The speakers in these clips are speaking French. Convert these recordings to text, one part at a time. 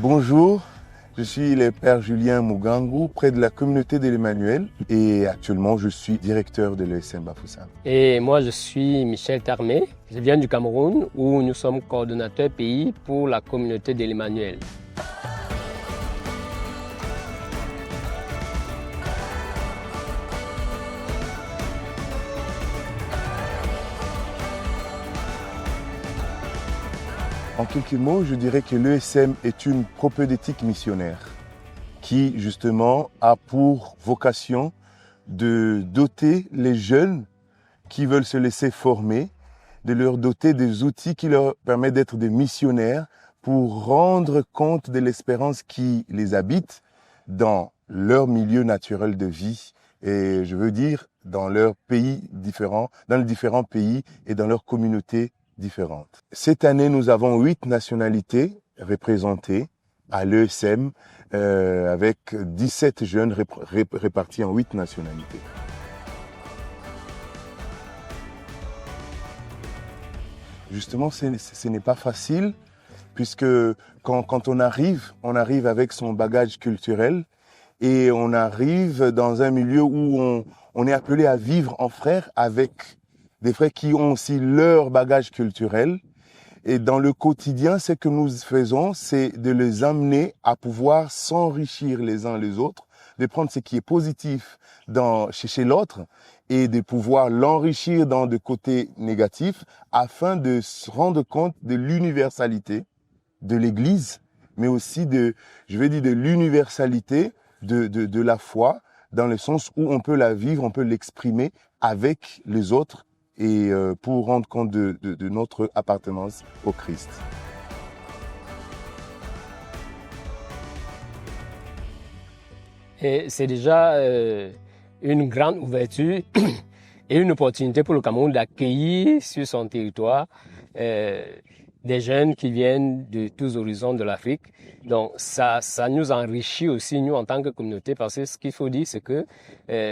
Bonjour, je suis le père Julien Mugangu, près de la communauté de l'Emmanuel et actuellement je suis directeur de l'ESM Bafoussam. Et moi je suis Michel Tarmé, je viens du Cameroun où nous sommes coordonnateurs pays pour la communauté de l'Emmanuel. En quelques mots, je dirais que l'ESM est une propédeutique missionnaire qui, justement, a pour vocation de doter les jeunes qui veulent se laisser former, de leur doter des outils qui leur permettent d'être des missionnaires pour rendre compte de l'espérance qui les habite dans leur milieu naturel de vie et, je veux dire, dans leurs pays différents, dans les différents pays et dans leurs communautés différentes. Cette année, nous avons 8 nationalités représentées à l'ESM avec 17 jeunes répartis en 8 nationalités. Justement, ce n'est pas facile puisque quand on arrive avec son bagage culturel et on arrive dans un milieu où on est appelé à vivre en frères avec des frères qui ont aussi leur bagage culturel. Et dans le quotidien, ce que nous faisons, c'est de les amener à pouvoir s'enrichir les uns les autres, de prendre ce qui est positif chez l'autre et de pouvoir l'enrichir dans des côtés négatifs afin de se rendre compte de l'universalité de l'Église, mais aussi de l'universalité de la foi, dans le sens où on peut la vivre, on peut l'exprimer avec les autres et pour rendre compte de notre appartenance au Christ. Et c'est déjà une grande ouverture et une opportunité pour le Cameroun d'accueillir sur son territoire des jeunes qui viennent de tous horizons de l'Afrique. Donc ça nous enrichit aussi, nous, en tant que communauté, parce que ce qu'il faut dire, c'est que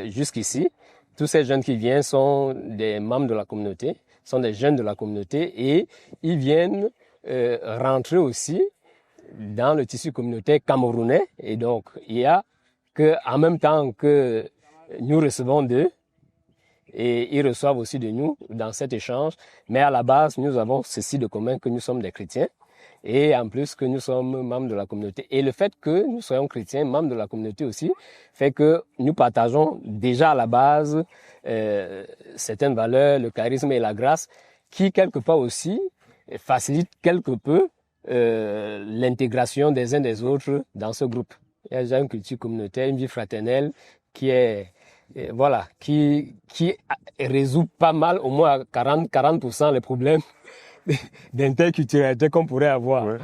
jusqu'ici, tous ces jeunes qui viennent sont des membres de la communauté, sont des jeunes de la communauté et ils viennent rentrer aussi dans le tissu communautaire camerounais. Et donc, il y a qu'en même temps que nous recevons d'eux, et ils reçoivent aussi de nous dans cet échange, mais à la base, nous avons ceci de commun que nous sommes des chrétiens et en plus que nous sommes membres de la communauté. Et le fait que nous soyons chrétiens, membres de la communauté aussi, fait que nous partageons déjà à la base certaines valeurs, le charisme et la grâce, qui quelque part aussi facilitent quelque peu l'intégration des uns des autres dans ce groupe. Il y a déjà une culture communautaire, une vie fraternelle qui est qui résout pas mal, au moins 40% les problèmes d'interculturalité qu'on pourrait avoir. Ouais.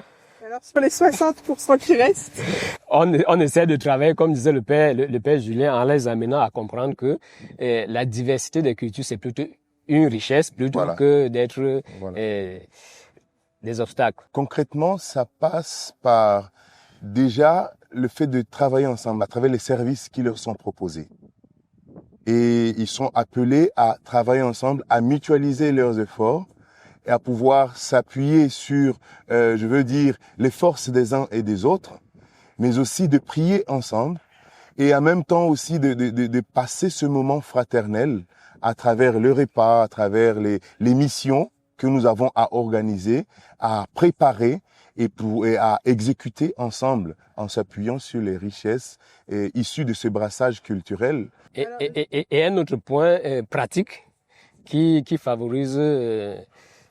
Alors sur les 60% qui restent, on essaie de travailler, comme disait le père Julien, en les amenant à comprendre que la diversité des cultures, c'est plutôt une richesse plutôt que d'être des obstacles. Concrètement, ça passe par déjà le fait de travailler ensemble à travers les services qui leur sont proposés. Et ils sont appelés à travailler ensemble, à mutualiser leurs efforts et à pouvoir s'appuyer sur, les forces des uns et des autres, mais aussi de prier ensemble et en même temps aussi de passer ce moment fraternel à travers le repas, à travers les missions que nous avons à organiser, à préparer et à exécuter ensemble en s'appuyant sur les richesses issues de ce brassage culturel. Et un autre point pratique qui favorise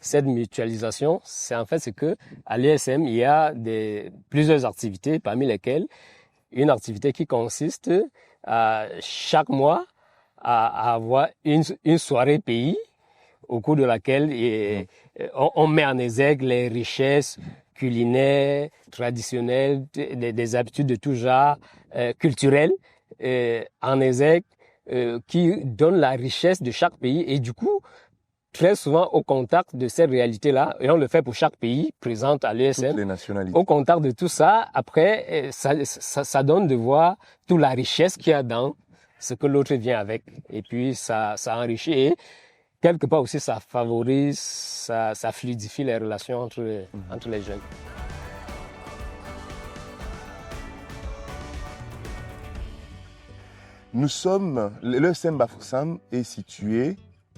cette mutualisation, c'est que à l'ESM, il y a plusieurs activités, parmi lesquelles une activité qui consiste à chaque mois à avoir une soirée pays au cours de laquelle on met en exergue les richesses culinaires, traditionnelles, des habitudes de tout genre, culturelles, en exergue, qui donnent la richesse de chaque pays et du coup, très souvent au contact de ces réalités-là, et on le fait pour chaque pays présent à l'ESM. Toutes les nationalités. Au contact de tout ça, après, ça donne de voir toute la richesse qu'il y a dans ce que l'autre vient avec. Et puis, ça enrichit et quelque part aussi, ça favorise, ça fluidifie les relations entre les jeunes. l'ESM Bafoussam est situé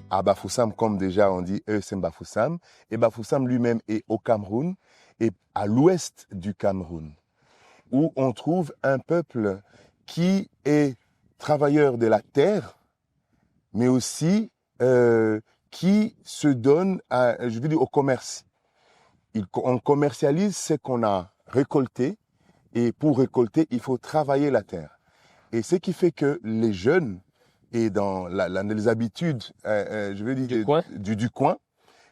à Bafoussam, comme déjà on dit ESM Bafoussam, et Bafoussam lui-même est au Cameroun et à l'ouest du Cameroun, où on trouve un peuple qui est travailleur de la terre, mais aussi qui se donne au commerce. On commercialise ce qu'on a récolté, et pour récolter, il faut travailler la terre. Et ce qui fait que les jeunes, et dans les habitudes du coin,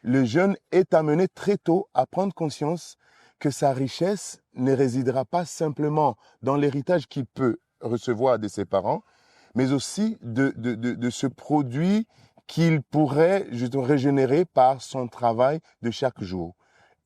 le jeune est amené très tôt à prendre conscience que sa richesse ne résidera pas simplement dans l'héritage qu'il peut recevoir de ses parents, mais aussi de ce produit qu'il pourrait régénérer par son travail de chaque jour.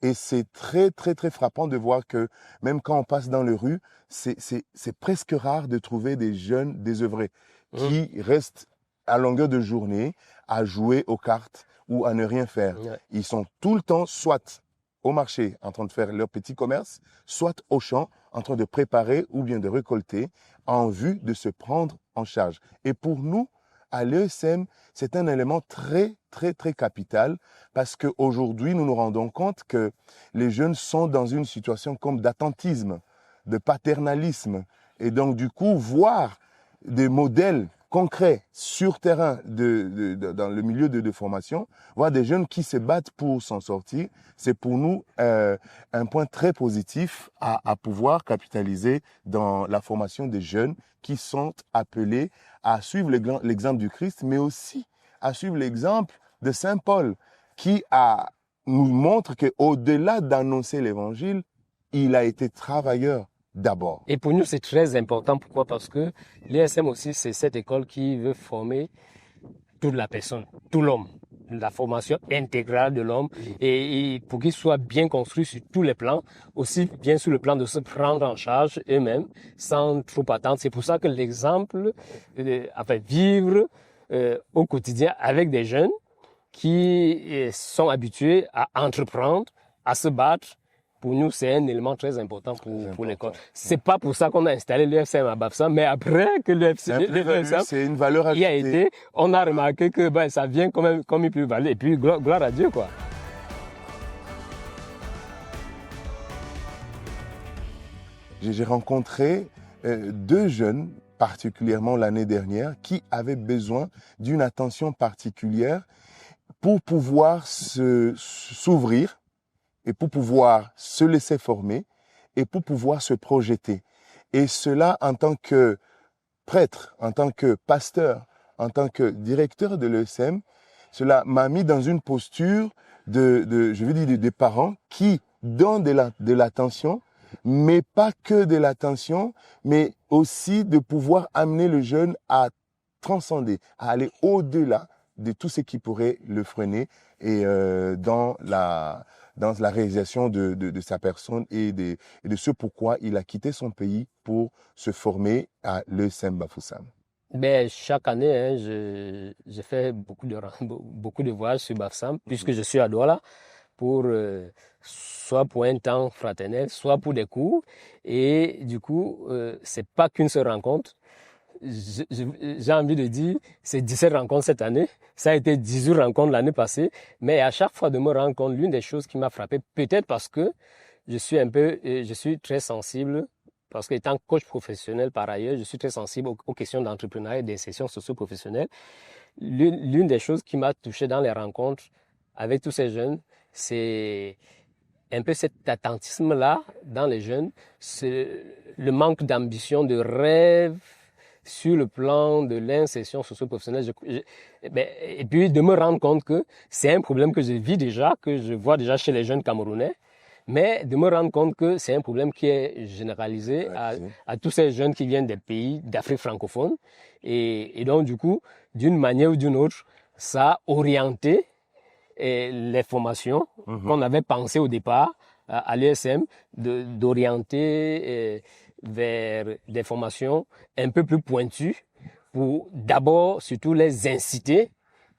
Et c'est très, très, très frappant de voir que même quand on passe dans les rues, c'est presque rare de trouver des jeunes désœuvrés qui restent à longueur de journée à jouer aux cartes ou à ne rien faire. Ouais. Ils sont tout le temps soit au marché en train de faire leur petit commerce, soit au champ en train de préparer ou bien de récolter en vue de se prendre en charge. Et pour nous, à l'ESM, c'est un élément très, très, très capital parce qu'aujourd'hui, nous nous rendons compte que les jeunes sont dans une situation comme d'attentisme, de paternalisme. Et donc, du coup, voir des modèles concrets sur terrain dans le milieu de formation, voir des jeunes qui se battent pour s'en sortir, c'est pour nous un point très positif à pouvoir capitaliser dans la formation des jeunes qui sont appelés à suivre l'exemple du Christ, mais aussi à suivre l'exemple de Saint Paul, qui nous montre qu'au-delà d'annoncer l'évangile, il a été travailleur d'abord. Et pour nous, c'est très important. Pourquoi? Parce que l'ESM aussi, c'est cette école qui veut former toute la personne, tout l'homme, la formation intégrale de l'homme, et pour qu'il soit bien construit sur tous les plans, aussi bien sur le plan de se prendre en charge eux-mêmes, sans trop attendre. C'est pour ça que l'exemple, vivre au quotidien avec des jeunes qui sont habitués à entreprendre, à se battre, pour nous, c'est un élément très important pour l'école. C'est pas pour ça qu'on a installé l'ESM à Bafoussam, mais après que l'ESM c'est une valeur ajoutée. Y a été, on a remarqué que ça vient quand même comme une plus-value. Et puis, gloire à Dieu, quoi. J'ai rencontré 2 jeunes, particulièrement l'année dernière, qui avaient besoin d'une attention particulière pour pouvoir s'ouvrir, et pour pouvoir se laisser former et pour pouvoir se projeter. Et cela en tant que prêtre, en tant que pasteur, en tant que directeur de l'ESM, cela m'a mis dans une posture des parents qui donnent de l'attention, mais pas que de l'attention, mais aussi de pouvoir amener le jeune à transcender, à aller au-delà de tout ce qui pourrait le freiner et dans la réalisation de sa personne et de ce pourquoi il a quitté son pays pour se former à l'ESM Bafoussam. Chaque année, je fais beaucoup de voyages sur Bafoussam, puisque je suis à Douala, soit pour un temps fraternel, soit pour des cours. Et du coup, c'est pas qu'une seule rencontre. J'ai envie de dire, c'est 17 rencontres cette année. Ça a été 18 rencontres l'année passée. Mais à chaque fois de me rendre compte, l'une des choses qui m'a frappé, peut-être parce que je suis très sensible, parce qu'étant coach professionnel par ailleurs, je suis très sensible aux questions d'entrepreneuriat et d'insertion socio-professionnelle. L'une des choses qui m'a touché dans les rencontres avec tous ces jeunes, c'est un peu cet attentisme-là dans les jeunes, c'est le manque d'ambition, de rêve, sur le plan de l'insertion socio-professionnelle, et puis de me rendre compte que c'est un problème que je vis déjà, que je vois déjà chez les jeunes Camerounais, mais de me rendre compte que c'est un problème qui est généralisé à tous ces jeunes qui viennent des pays d'Afrique francophone. Et donc, du coup, d'une manière ou d'une autre, ça a orienté les formations qu'on avait pensées au départ à l'ESM, d'orienter vers des formations un peu plus pointues pour d'abord, surtout, les inciter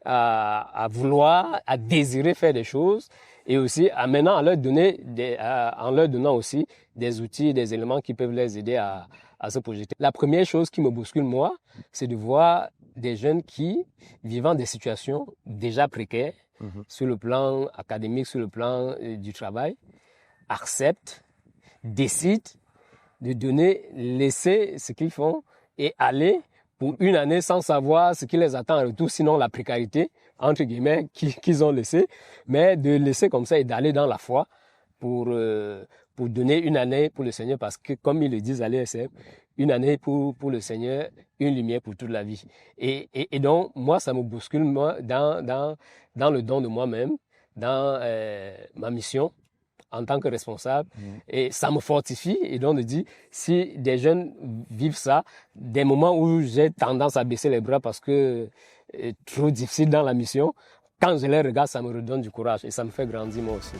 à vouloir, à désirer faire des choses et aussi maintenant en leur donnant aussi des outils, des éléments qui peuvent les aider à se projeter. La première chose qui me bouscule, moi, c'est de voir des jeunes qui, vivant des situations déjà précaires, sur le plan académique, sur le plan du travail, acceptent, décident de laisser ce qu'ils font et aller pour une année sans savoir ce qui les attend en retour, sinon la précarité, entre guillemets, qu'ils ont laissé, mais de laisser comme ça et d'aller dans la foi pour donner une année pour le Seigneur, parce que comme ils le disent à l'ESM, une année pour le Seigneur, une lumière pour toute la vie. Et donc, moi, ça me bouscule moi, dans le don de moi-même, dans ma mission en tant que responsable, et ça me fortifie, et donc de dire, si des jeunes vivent ça, des moments où j'ai tendance à baisser les bras parce que trop difficile dans la mission, quand je les regarde, ça me redonne du courage et ça me fait grandir moi aussi.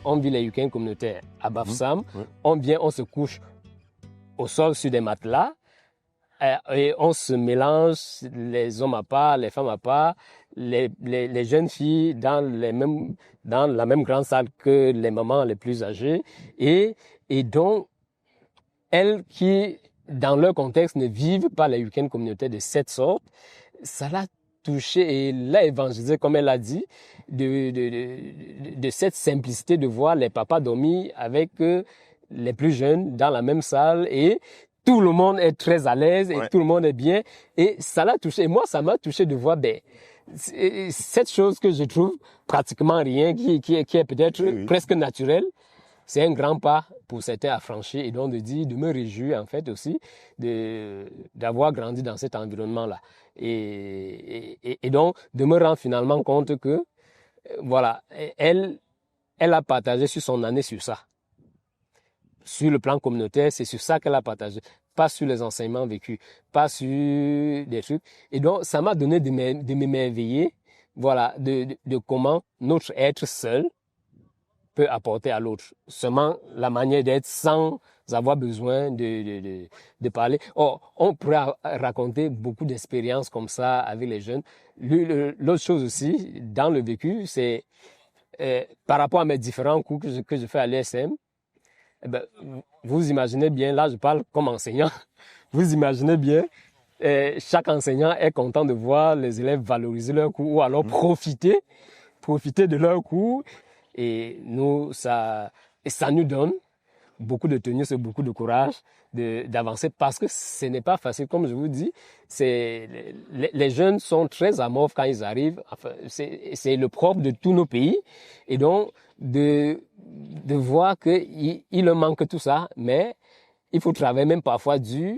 On vit les week-ends communautaires à Bafoussam, on se couche au sol sur des matelas, et on se mélange, les hommes à part, les femmes à part, les jeunes filles dans la même grande salle que les mamans les plus âgées, et donc elles qui, dans leur contexte, ne vivent pas les week-ends communautaires de cette sorte, ça l'a touché et l'a évangélisé, comme elle l'a dit, de cette simplicité de voir les papas dormir avec les plus jeunes dans la même salle, et tout le monde est très à l'aise et tout le monde est bien, et ça l'a touché. Et moi, ça m'a touché de voir cette chose que je trouve pratiquement rien, qui est peut-être presque naturelle. C'est un grand pas pour certains à franchir, et donc de me réjouir en fait aussi d'avoir grandi dans cet environnement-là. Et donc de me rendre finalement compte que voilà, elle a partagé sur son année sur ça. Sur le plan communautaire, c'est sur ça qu'elle a partagé, pas sur les enseignements vécus, pas sur des trucs. Et donc ça m'a donné de m'émerveiller, voilà, de comment notre être seul peut apporter à l'autre. Seulement la manière d'être sans avoir besoin de parler. On pourrait raconter beaucoup d'expériences comme ça avec les jeunes. L'autre chose aussi, dans le vécu, c'est par rapport à mes différents cours que je fais à l'ESM, vous imaginez bien, là je parle comme enseignant, vous imaginez bien, chaque enseignant est content de voir les élèves valoriser leur cours ou alors profiter de leur cours. Et ça nous donne beaucoup de tenue, c'est beaucoup de courage d'avancer, parce que ce n'est pas facile, comme je vous dis. Les jeunes sont très amorphes quand ils arrivent. Enfin, c'est le propre de tous nos pays, et donc de voir qu'il leur manque tout ça, mais il faut travailler même parfois dur,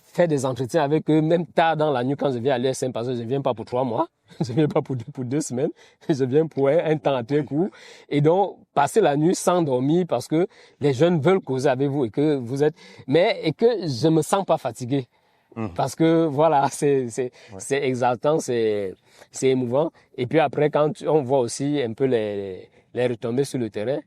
faire des entretiens avec eux, même tard dans la nuit quand je viens à l'ESM, parce que je ne viens pas pour 3 mois, je ne viens pas pour 2 semaines, je viens pour un temps très court. Et donc, passer la nuit sans dormir parce que les jeunes veulent causer avec vous et que vous êtes... et que je ne me sens pas fatigué. Parce que voilà, c'est exaltant, c'est émouvant. Et puis après, quand on voit aussi un peu les retombées sur le terrain,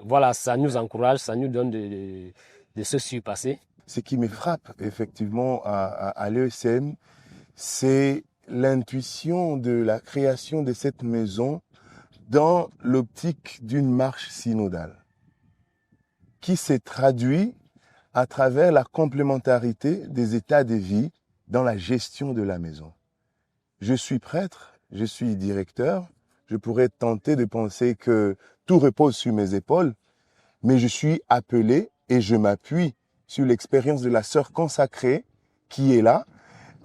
voilà, ça nous encourage, ça nous donne de se surpasser. Ce qui me frappe effectivement à l'ESM, c'est l'intuition de la création de cette maison dans l'optique d'une marche synodale, qui s'est traduit à travers la complémentarité des états de vie dans la gestion de la maison. Je suis prêtre, je suis directeur, je pourrais tenter de penser que tout repose sur mes épaules, mais je suis appelé et je m'appuie sur l'expérience de la sœur consacrée qui est là,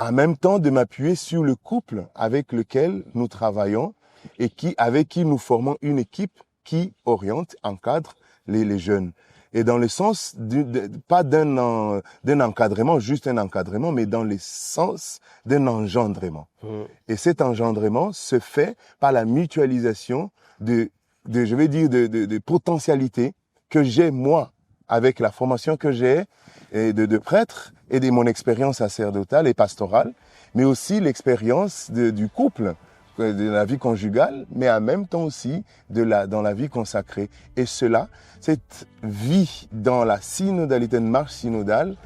en même temps de m'appuyer sur le couple avec lequel nous travaillons et avec qui nous formons une équipe qui oriente, encadre les jeunes. Et dans le sens, pas d'un encadrement, juste un encadrement, mais dans le sens d'un engendrement. Et cet engendrement se fait par la mutualisation de potentialités que j'ai moi, avec la formation que j'ai de prêtre et de mon expérience sacerdotale et pastorale, mais aussi l'expérience du couple, de la vie conjugale, mais en même temps aussi dans la vie consacrée. Et cette vie dans la synodalité, une marche synodale,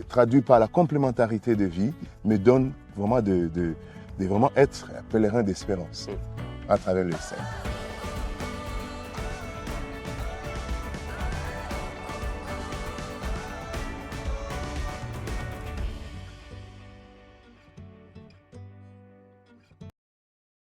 traduite par la complémentarité de vie, me donne vraiment de vraiment être un pèlerin d'espérance à travers le Seigneur.